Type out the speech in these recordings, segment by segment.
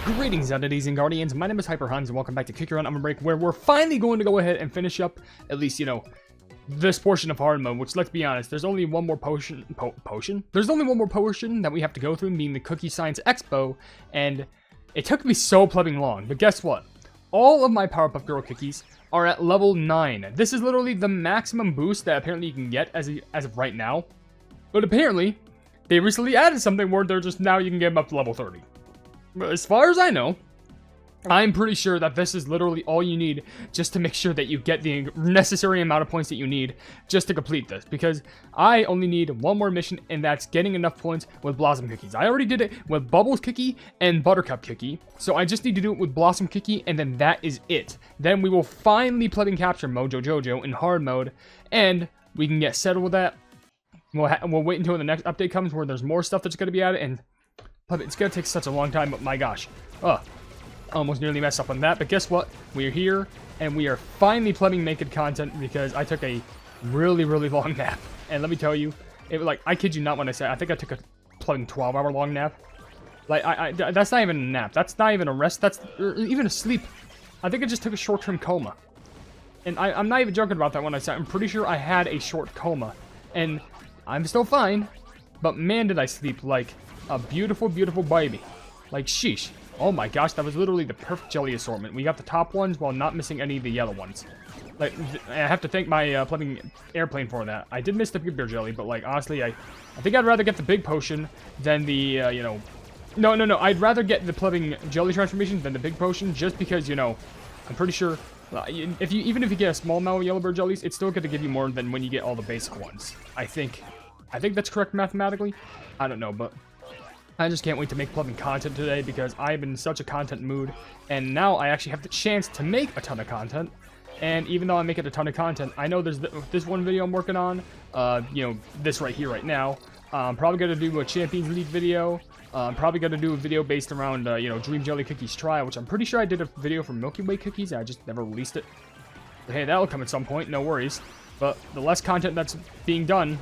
Greetings, entities and guardians. My name is HyperHimes, and welcome back to Kick Your Own OvenBreak, where we're finally going to go ahead and finish up, at least, this portion of hard mode, which, let's be honest, there's only one more potion. There's only one more potion that we have to go through, being the Cookie Science Expo, and it took me so plubbing long. But guess what? All of my Powerpuff Girl cookies are at level 9. This is literally the maximum boost that apparently you can get as of right now. But apparently, they recently added something where they're just now you can get them up to level 30. But as far as I know, I'm pretty sure that this is literally all you need just to make sure that you get the necessary amount of points that you need just to complete this. Because I only need one more mission, and that's getting enough points with Blossom Cookies. I already did it with Bubbles Cookie and Buttercup Cookie, so I just need to do it with Blossom Cookie, and then that is it. Then we will finally plug and capture Mojo Jojo in hard mode, and we can get settled with that. We'll wait until the next update comes where there's more stuff that's going to be added, and it's going to take such a long time, but my gosh. Almost nearly messed up on that, but guess what? We're here, and we are finally plumbing naked content because I took a really, really long nap. And let me tell you, I kid you not when I say, I think I took a plumbing 12-hour long nap. That's not even a nap. That's not even a rest. That's even a sleep. I think I just took a short-term coma. And I'm not even joking about that when I say, I'm pretty sure I had a short coma. And I'm still fine, but man, did I sleep like a beautiful, beautiful baby. Like, sheesh. Oh my gosh, that was literally the perfect jelly assortment. We got the top ones while not missing any of the yellow ones. Like, I have to thank my plumbing airplane for that. I did miss the Big Bear jelly, but like, honestly, I think I'd rather get the big potion than the, No, I'd rather get the plumbing jelly transformation than the big potion, just because, I'm pretty sure, even if you get a small amount of yellow bird jellies, it's still going to give you more than when you get all the basic ones. I think that's correct mathematically. I don't know, but I just can't wait to make plumbing content today because I've been in such a content mood, and now I actually have the chance to make a ton of content. And even though I'm making a ton of content, I know there's this one video I'm working on, this right here, right now. I'm probably going to do a Champions League video. I'm probably going to do a video based around, Dream Jelly Cookies Trial, which I'm pretty sure I did a video for Milky Way Cookies, and I just never released it. But hey, that'll come at some point, no worries. But the less content that's being done,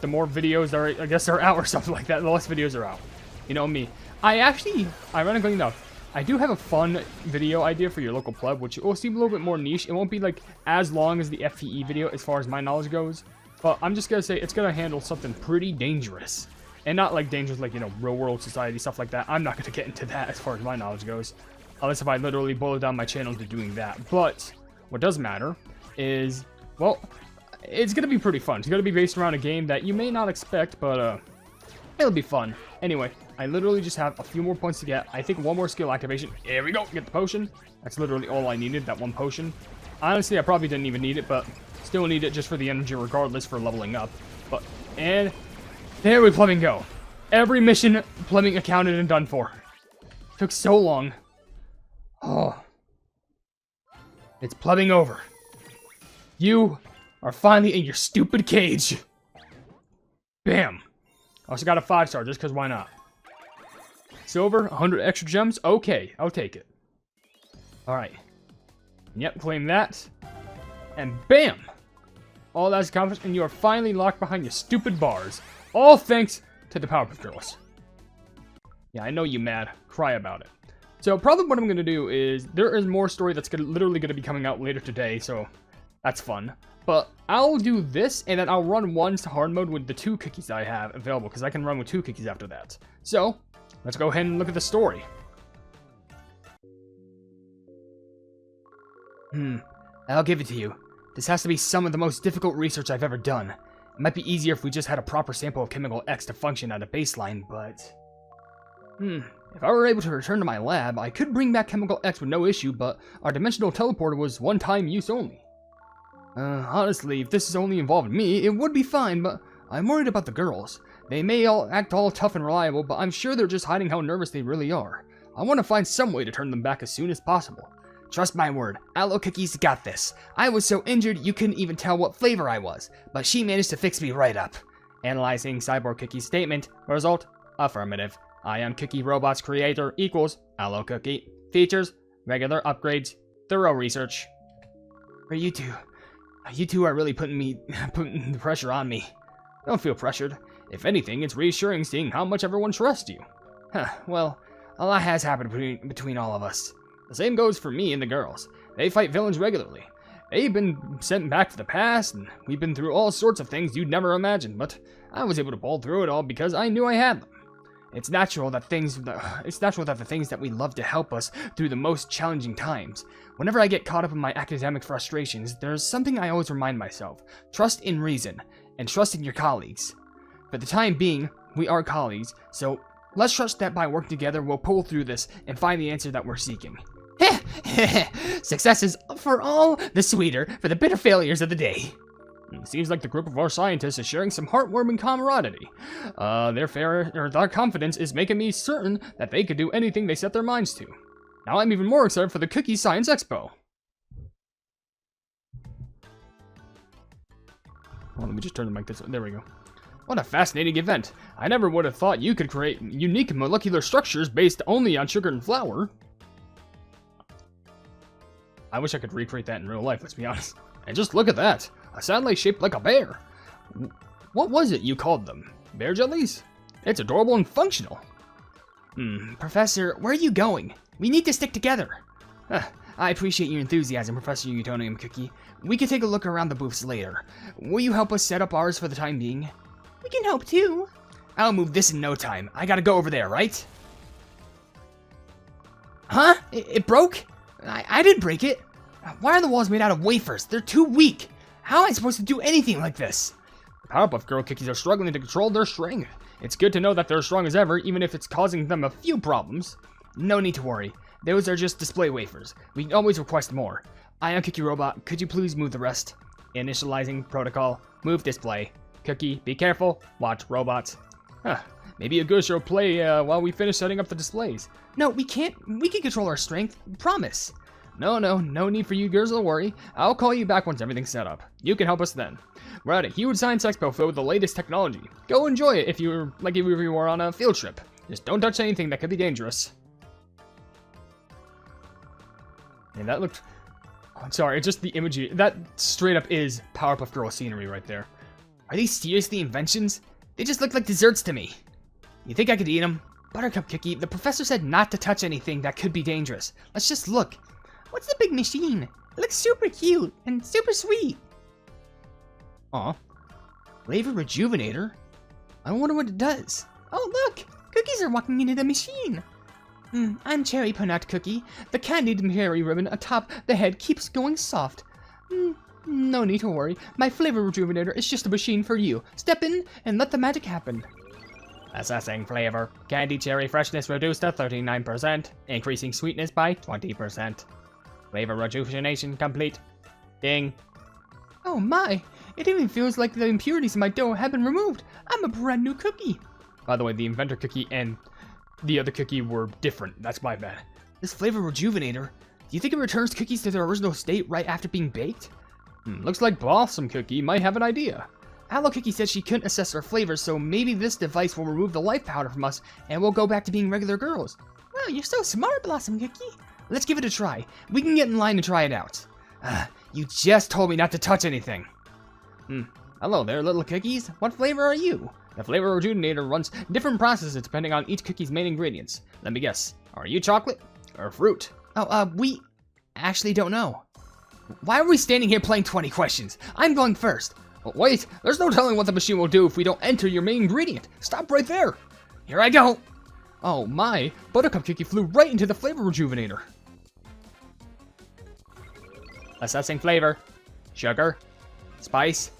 the more videos I guess are out or something like that, the less videos are out. You know me. Ironically enough, I do have a fun video idea for your local pleb, which will seem a little bit more niche. It won't be like as long as the FTE video as far as my knowledge goes, but I'm just gonna say it's gonna handle something pretty dangerous. And not like dangerous like, real world society, stuff like that. I'm not gonna get into that as far as my knowledge goes, unless if I literally boil down my channel to doing that. But what does matter is, well, it's gonna be pretty fun. It's gonna be based around a game that you may not expect, but it'll be fun. Anyway, I literally just have a few more points to get. I think one more skill activation. Here we go. Get the potion. That's literally all I needed, that one potion. Honestly, I probably didn't even need it, but still need it just for the energy regardless for leveling up. And there we plumbing go. Every mission plumbing accounted and done for. Took so long. Oh. It's plumbing over. You are finally in your stupid cage. Bam. Also got a 5-star, just because why not? Silver, 100 extra gems. Okay, I'll take it. Alright. Yep, claim that. And bam! All that's accomplished, and you are finally locked behind your stupid bars. All thanks to the Powerpuff Girls. Yeah, I know you mad. Cry about it. So probably what I'm going to do is, there is more story that's literally going to be coming out later today, so that's fun. But I'll do this, and then I'll run once to hard mode with the 2 cookies I have available, because I can run with 2 cookies after that. So, let's go ahead and look at the story. I'll give it to you. This has to be some of the most difficult research I've ever done. It might be easier if we just had a proper sample of Chemical X to function at a baseline, but... If I were able to return to my lab, I could bring back Chemical X with no issue, but our dimensional teleporter was one-time use only. Honestly, if this is only involved me, it would be fine, but I'm worried about the girls. They may all act all tough and reliable, but I'm sure they're just hiding how nervous they really are. I want to find some way to turn them back as soon as possible. Trust my word, Aloe Cookies got this. I was so injured you couldn't even tell what flavor I was, but she managed to fix me right up. Analyzing Cyborg Cookie's statement. Result, affirmative. I am Cookie Robot's creator equals Aloe Cookie. Features, regular upgrades, thorough research. For you two. You two are really putting the pressure on me. Don't feel pressured. If anything, it's reassuring seeing how much everyone trusts you. Well, a lot has happened between all of us. The same goes for me and the girls. They fight villains regularly. They've been sent back to the past, and we've been through all sorts of things you'd never imagine, but I was able to pull through it all because I knew I had them. It's natural that the things that we love to help us through the most challenging times. Whenever I get caught up in my academic frustrations, there's something I always remind myself. Trust in reason, and trust in your colleagues. For the time being, we are colleagues, so let's trust that by working together, we'll pull through this and find the answer that we're seeking. Success is for all the sweeter for the bitter failures of the day. Seems like the group of our scientists is sharing some heartwarming camaraderie. Their confidence is making me certain that they could do anything they set their minds to. Now I'm even more excited for the Cookie Science Expo. Well, let me just turn the mic this way. There we go. What a fascinating event. I never would have thought you could create unique molecular structures based only on sugar and flour. I wish I could recreate that in real life, let's be honest. And just look at that. A satellite shaped like a bear. What was it you called them? Bear jellies? It's adorable and functional. Professor, where are you going? We need to stick together. I appreciate your enthusiasm, Professor Utonium Cookie. We can take a look around the booths later. Will you help us set up ours for the time being? We can help too. I'll move this in no time. I gotta go over there, right? Huh? It broke? I didn't break it. Why are the walls made out of wafers? They're too weak. How am I supposed to do anything like this? The Powerpuff Girl cookies are struggling to control their strength. It's good to know that they're as strong as ever, even if it's causing them a few problems. No need to worry. Those are just display wafers. We can always request more. Ion Cookie Robot, could you please move the rest? Initializing protocol. Move display. Cookie, be careful. Watch robots. Maybe a good show play while we finish setting up the displays. No, we can't. We can control our strength. Promise. No need for you girls to worry. I'll call you back once everything's set up. You can help us then. We're at a huge science expo filled with the latest technology. Go enjoy it if you were on a field trip. Just don't touch anything that could be dangerous. And that looked... I'm sorry, it's just the imagery. That straight up is Powerpuff Girl scenery right there. Are these seriously inventions? They just look like desserts to me. You think I could eat them? Buttercup Cookie, the professor said not to touch anything that could be dangerous. Let's just look. What's the big machine? It looks super cute and super sweet. Aw. Flavor Rejuvenator? I wonder what it does. Oh, look! Cookies are walking into the machine. I'm Cherry Peanut Cookie. The candied cherry ribbon atop the head keeps going soft. No need to worry. My Flavor Rejuvenator is just a machine for you. Step in and let the magic happen. Assessing flavor. Candy cherry freshness reduced to 39%, increasing sweetness by 20%. Flavor rejuvenation complete. Ding. Oh my, it even feels like the impurities in my dough have been removed. I'm a brand new cookie. By the way, the inventor cookie and the other cookie were different. That's my bad. This Flavor Rejuvenator, do you think it returns cookies to their original state right after being baked? Looks like Blossom Cookie might have an idea. Aloe Cookie said she couldn't assess our flavors, so maybe this device will remove the life powder from us and we'll go back to being regular girls. Wow, you're so smart, Blossom Cookie. Let's give it a try. We can get in line and try it out. You just told me not to touch anything. Hello there, little cookies. What flavor are you? The Flavor Rejuvenator runs different processes depending on each cookie's main ingredients. Let me guess. Are you chocolate or fruit? We actually don't know. Why are we standing here playing 20 questions? I'm going first. Wait, there's no telling what the machine will do if we don't enter your main ingredient. Stop right there. Here I go. Oh my, Buttercup Cookie flew right into the Flavor Rejuvenator. Assessing flavor. Sugar. Spice.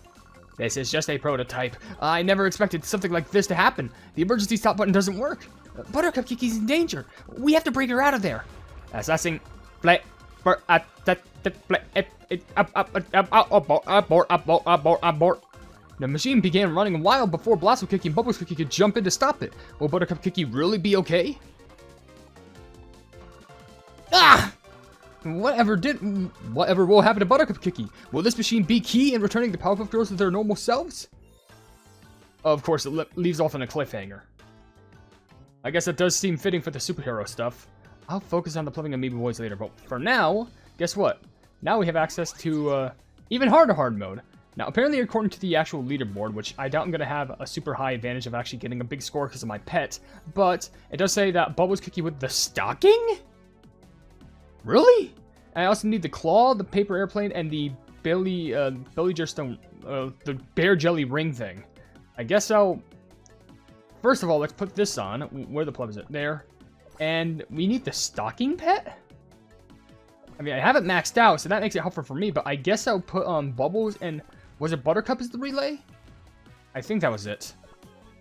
This is just a prototype. I never expected something like this to happen. The emergency stop button doesn't work. Buttercup Cookie's in danger. We have to bring her out of there. Assessing flavor. Abort. The machine began running a while before Blossom Cookie and Bubbles Cookie could jump in to stop it. Will Buttercup Cookie really be okay? Whatever will happen to Buttercup Cookie? Will this machine be key in returning the Powerpuff Girls to their normal selves? Of course, it leaves off on a cliffhanger. I guess it does seem fitting for the superhero stuff. I'll focus on the plumbing Amiibo Boys later, but for now, guess what? Now we have access to even harder hard mode. Now, apparently, according to the actual leaderboard, which I doubt I'm going to have a super high advantage of actually getting a big score because of my pet, but it does say that Bubbles Cookie with the stocking? Really? I also need the claw, the paper airplane, and the belly jerstone, the bear jelly ring thing. I guess I'll... First of all, let's put this on. Where the plug is it? There. And we need the stocking pet? I mean, I have it maxed out, so that makes it helpful for me, but I guess I'll put Bubbles and... Was it Buttercup as the relay? I think that was it.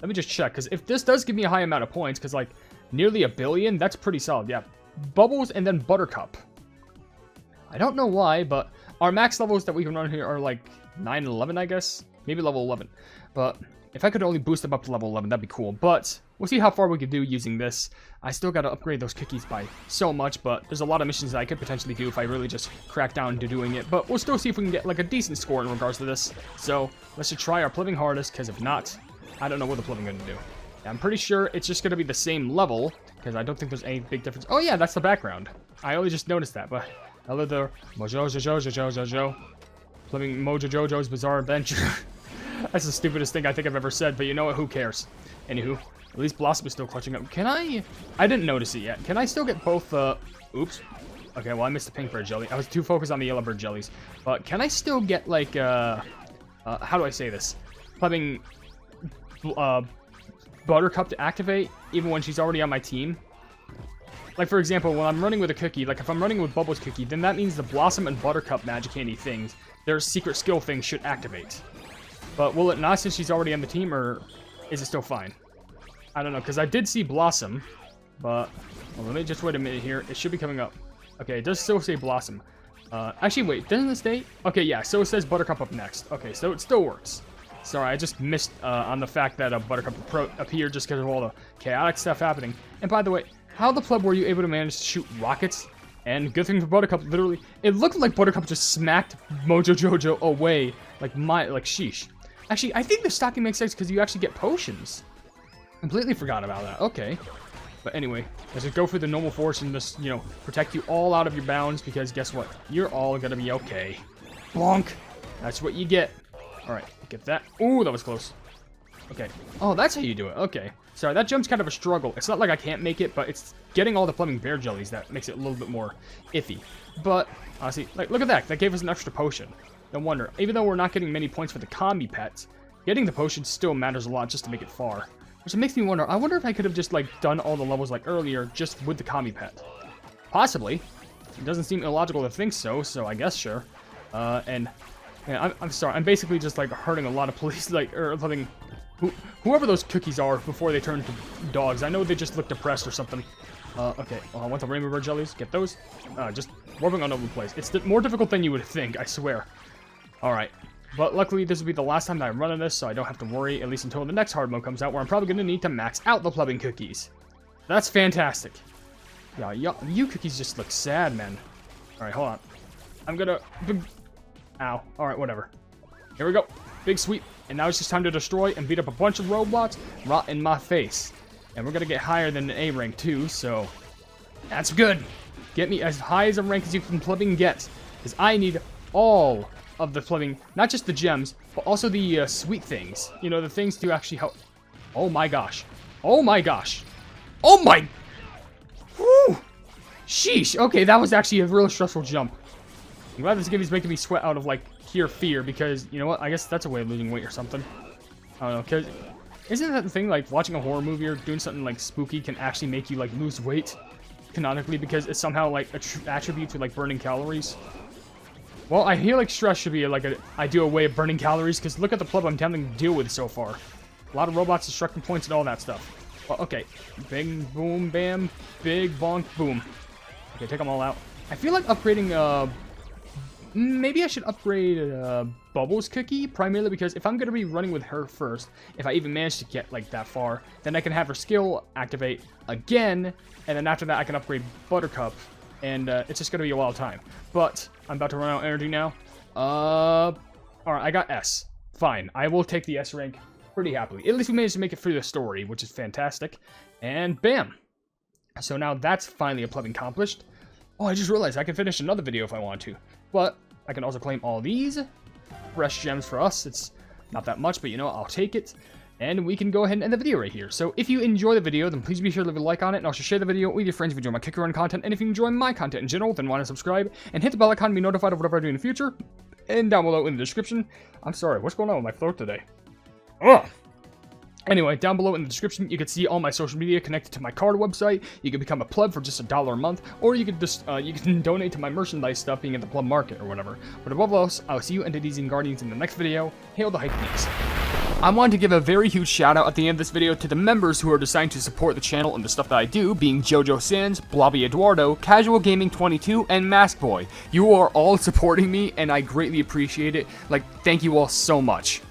Let me just check, because if this does give me a high amount of points, because, like, nearly 1 billion, that's pretty solid. Yeah, Bubbles and then Buttercup. I don't know why, but our max levels that we can run here are, like, 9 and 11, I guess. Maybe level 11. But if I could only boost them up to level 11, that'd be cool. But we'll see how far we could do using this. I still got to upgrade those cookies by so much, but there's a lot of missions that I could potentially do if I really just crack down to doing it. But we'll still see if we can get like a decent score in regards to this. So let's just try our pliving hardest, because if not, I don't know what the pliving going to do. I'm pretty sure it's just going to be the same level, because I don't think there's any big difference. Oh yeah, that's the background. I only just noticed that, but hello there. Mojo Pliving Mojo Jojo's Bizarre Adventure. That's the stupidest thing I think I've ever said, but you know what? Who cares? Anywho, at least Blossom is still clutching up. Can I didn't notice it yet. Can I still get both, oops. Okay, well, I missed the pink bird jelly. I was too focused on the yellow bird jellies. But can I still get, like, how do I say this? Having, Buttercup to activate, even when she's already on my team? Like, for example, when I'm running with a cookie, like, if I'm running with Bubbles Cookie, then that means the Blossom and Buttercup Magic Candy things, their secret skill things should activate. But will it not since she's already on the team, or is it still fine? I don't know, because I did see Blossom, but... Well, let me just wait a minute here. It should be coming up. Okay, it does still say Blossom. Actually, wait, doesn't it say... Okay, yeah, so it says Buttercup up next. Okay, so it still works. Sorry, I just missed on the fact that Buttercup appeared just because of all the chaotic stuff happening. And by the way, how the pleb were you able to manage to shoot rockets? And good thing for Buttercup, literally, it looked like Buttercup just smacked Mojo Jojo away. Like, sheesh. Actually, I think the stocking makes sense because you actually get potions. Completely forgot about that. Okay. But anyway, let's just go for the normal force and just, you know, protect you all out of your bounds because guess what? You're all gonna be okay. Bonk. That's what you get. Alright, get that. Ooh, that was close. Okay. Oh, that's how you do it. Okay. Sorry, that jump's kind of a struggle. It's not like I can't make it, but it's getting all the Fleming Bear Jellies that makes it a little bit more iffy. But, honestly, like, look at that. That gave us an extra potion. No wonder. Even though we're not getting many points for the combi pets, getting the potion still matters a lot just to make it far. Which makes me wonder, I wonder if I could have just, like, done all the levels like earlier just with the combi pet. Possibly. It doesn't seem illogical to think so I guess sure. And yeah, I'm sorry. I'm basically just, like, hurting a lot of police, like, or something. Whoever those cookies are before they turn to dogs. I know they just look depressed or something. Okay. Well, I want the Rainbow Bird Jellies. Get those. Just warping all over the place. It's more difficult than you would think, I swear. Alright. But luckily, this will be the last time that I'm running this, so I don't have to worry, at least until the next hard mode comes out, where I'm probably going to need to max out the plubbing cookies. That's fantastic. Yeah, you cookies just look sad, man. Alright, hold on. I'm gonna... Ow. Alright, whatever. Here we go. Big sweep. And now it's just time to destroy and beat up a bunch of robots right in my face. And we're gonna get higher than an A rank, too, so... That's good. Get me as high as a rank as you can plubbing get. Because I need all of the plumbing, not just the gems, but also the sweet things. You know, the things to actually help. Oh my gosh. Oh my gosh. Oh my... Whew. Sheesh. Okay, that was actually a real stressful jump. I'm glad this game is making me sweat out of, like, pure fear, because, you know what, I guess that's a way of losing weight or something. I don't know, because... Isn't that the thing, like, watching a horror movie or doing something, like, spooky can actually make you, like, lose weight? Canonically, because it's somehow, like, an attribute to, like, burning calories? Well, I feel like stress should be, like, an ideal way of burning calories, because look at the pleb I'm having to deal with so far. A lot of robots, destructive points, and all that stuff. Well, okay. Big, boom, bam, big, bonk, boom. Okay, take them all out. I feel like upgrading, maybe I should upgrade, Bubbles Cookie, primarily because if I'm going to be running with her first, if I even manage to get, like, that far, then I can have her skill activate again, and then after that I can upgrade Buttercup, and, it's just going to be a wild time. But, I'm about to run out of energy now. Alright, I got S. Fine, I will take the S rank pretty happily. At least we managed to make it through the story, which is fantastic. And bam! So now that's finally a plubbing accomplished. Oh, I just realized I can finish another video if I want to. But I can also claim all these. fresh gems for us. It's not that much, but you know, I'll take it. And we can go ahead and end the video right here. So if you enjoy the video, then please be sure to leave a like on it, and also share the video with your friends if you enjoy my Kick Around content. And if you enjoy my content in general, then want to subscribe and hit the bell icon to be notified of whatever I do in the future. And down below in the description, I'm sorry, what's going on with my throat today? Ugh. Anyway, down below in the description, you can see all my social media connected to my card website. You can become a pleb for just $1 a month, or you can just you can donate to my merchandise stuff being at the pleb market or whatever. But above all else, I'll see you entities and guardians in the next video. Hail the Hypenese. I wanted to give a very huge shout out at the end of this video to the members who are deciding to support the channel and the stuff that I do, being Jojo Sands, Blobby Eduardo, Casual Gaming 22, and Mask Boy. You are all supporting me, and I greatly appreciate it. Like, thank you all so much.